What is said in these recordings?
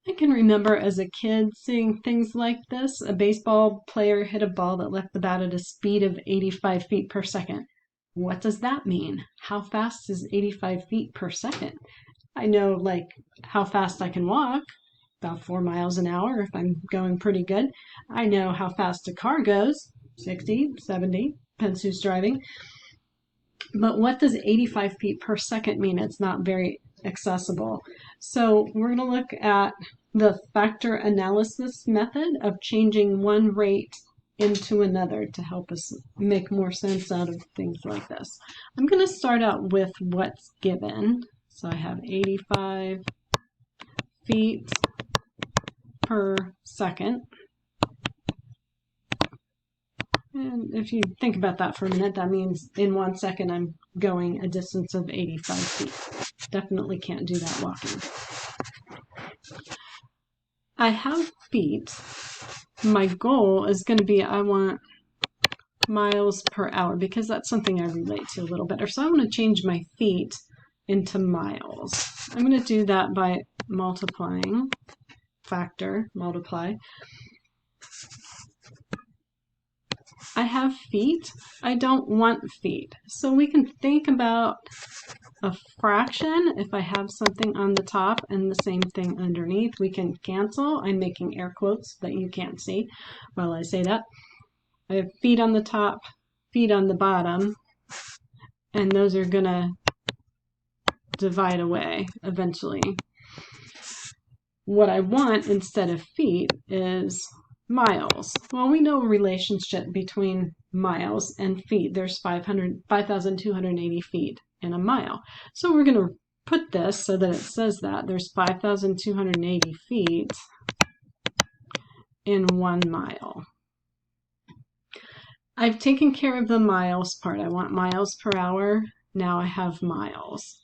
I can remember as a kid seeing things like this. A baseball player hit a ball that left the bat at a speed of 85 feet per second. What does that mean? How fast is 85 feet per second? I know like how fast I can walk, about 4 miles an hour if I'm going pretty good. I know how fast a car goes, 60, 70, depends who's driving. But what does 85 feet per second mean? It's not very accessible. So we're going to look at the factor analysis method of changing one rate into another to help us make more sense out of things like this. I'm going to start out with what's given. So I have 85 feet per second. And if you think about that for a minute, that means in 1 second I'm going a distance of 85 feet. Definitely can't do that walking. I have feet. My goal is going to be I want miles per hour because that's something I relate to a little better. So I want to change my feet into miles. I'm going to do that by multiplying, multiply. I have feet. I don't want feet. So we can think about a fraction. If I have something on the top and the same thing underneath, we can cancel. I'm making air quotes that you can't see while I say that. I have feet on the top, feet on the bottom, and those are going to divide away eventually. What I want instead of feet is miles. Well, we know a relationship between miles and feet. There's 5,280 feet in a mile. So we're going to put this so that it says that there's 5,280 feet in 1 mile. I've taken care of the miles part. I want miles per hour. Now I have miles.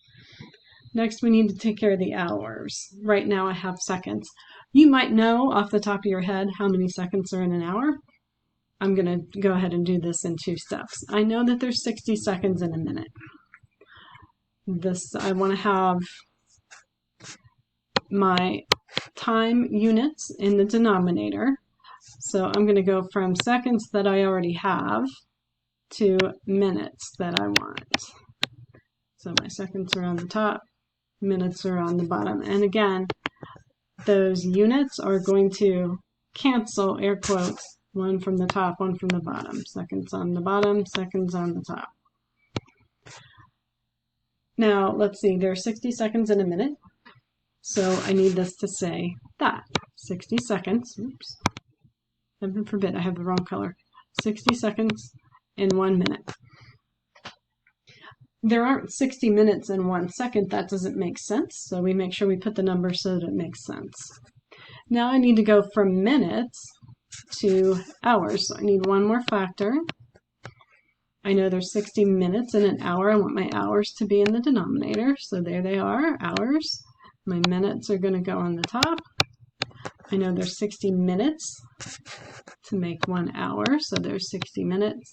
Next, we need to take care of the hours. Right now I have seconds. You might know off the top of your head how many seconds are in an hour. I'm going to go ahead and do this in 2 steps. I know that there's 60 seconds in a minute. I want to have my time units in the denominator. So I'm going to go from seconds that I already have to minutes that I want. So my seconds are on the top, minutes are on the bottom. And again, those units are going to cancel, air quotes, one from the top, one from the bottom. Seconds on the bottom, seconds on the top. Now, let's see, there are 60 seconds in a minute. So I need this to say that. 60 seconds, oops, heaven forbid I have the wrong color. 60 seconds in 1 minute. There aren't 60 minutes in 1 second. That doesn't make sense. So we make sure we put the number so that it makes sense. Now I need to go from minutes to hours. So I need one more factor. I know there's 60 minutes in an hour. I want my hours to be in the denominator. So there they are, hours. My minutes are going to go on the top. I know there's 60 minutes to make 1 hour. So there's 60 minutes.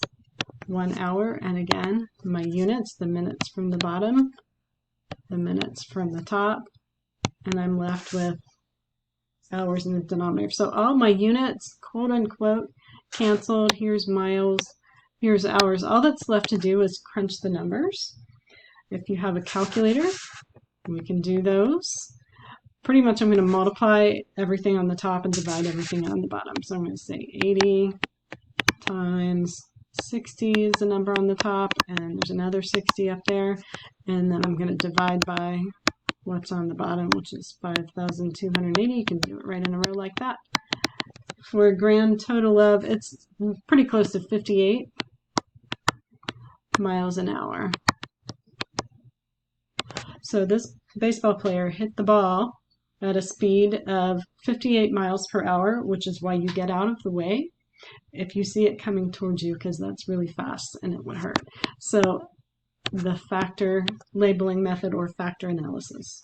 1 hour, and again, my units, the minutes from the bottom, the minutes from the top, and I'm left with hours in the denominator. So all my units, quote unquote, canceled. Here's miles, here's hours. All that's left to do is crunch the numbers. If you have a calculator, we can do those. Pretty much I'm going to multiply everything on the top and divide everything on the bottom. So I'm going to say 80 times 60 is the number on the top, and there's another 60 up there, and then I'm going to divide by what's on the bottom, which is 5,280. You can do it right in a row like that. For a grand total of, it's pretty close to 58 miles an hour. So this baseball player hit the ball at a speed of 58 miles per hour, which is why you get out of the way if you see it coming towards you, because that's really fast and it would hurt. So the factor labeling method or factor analysis.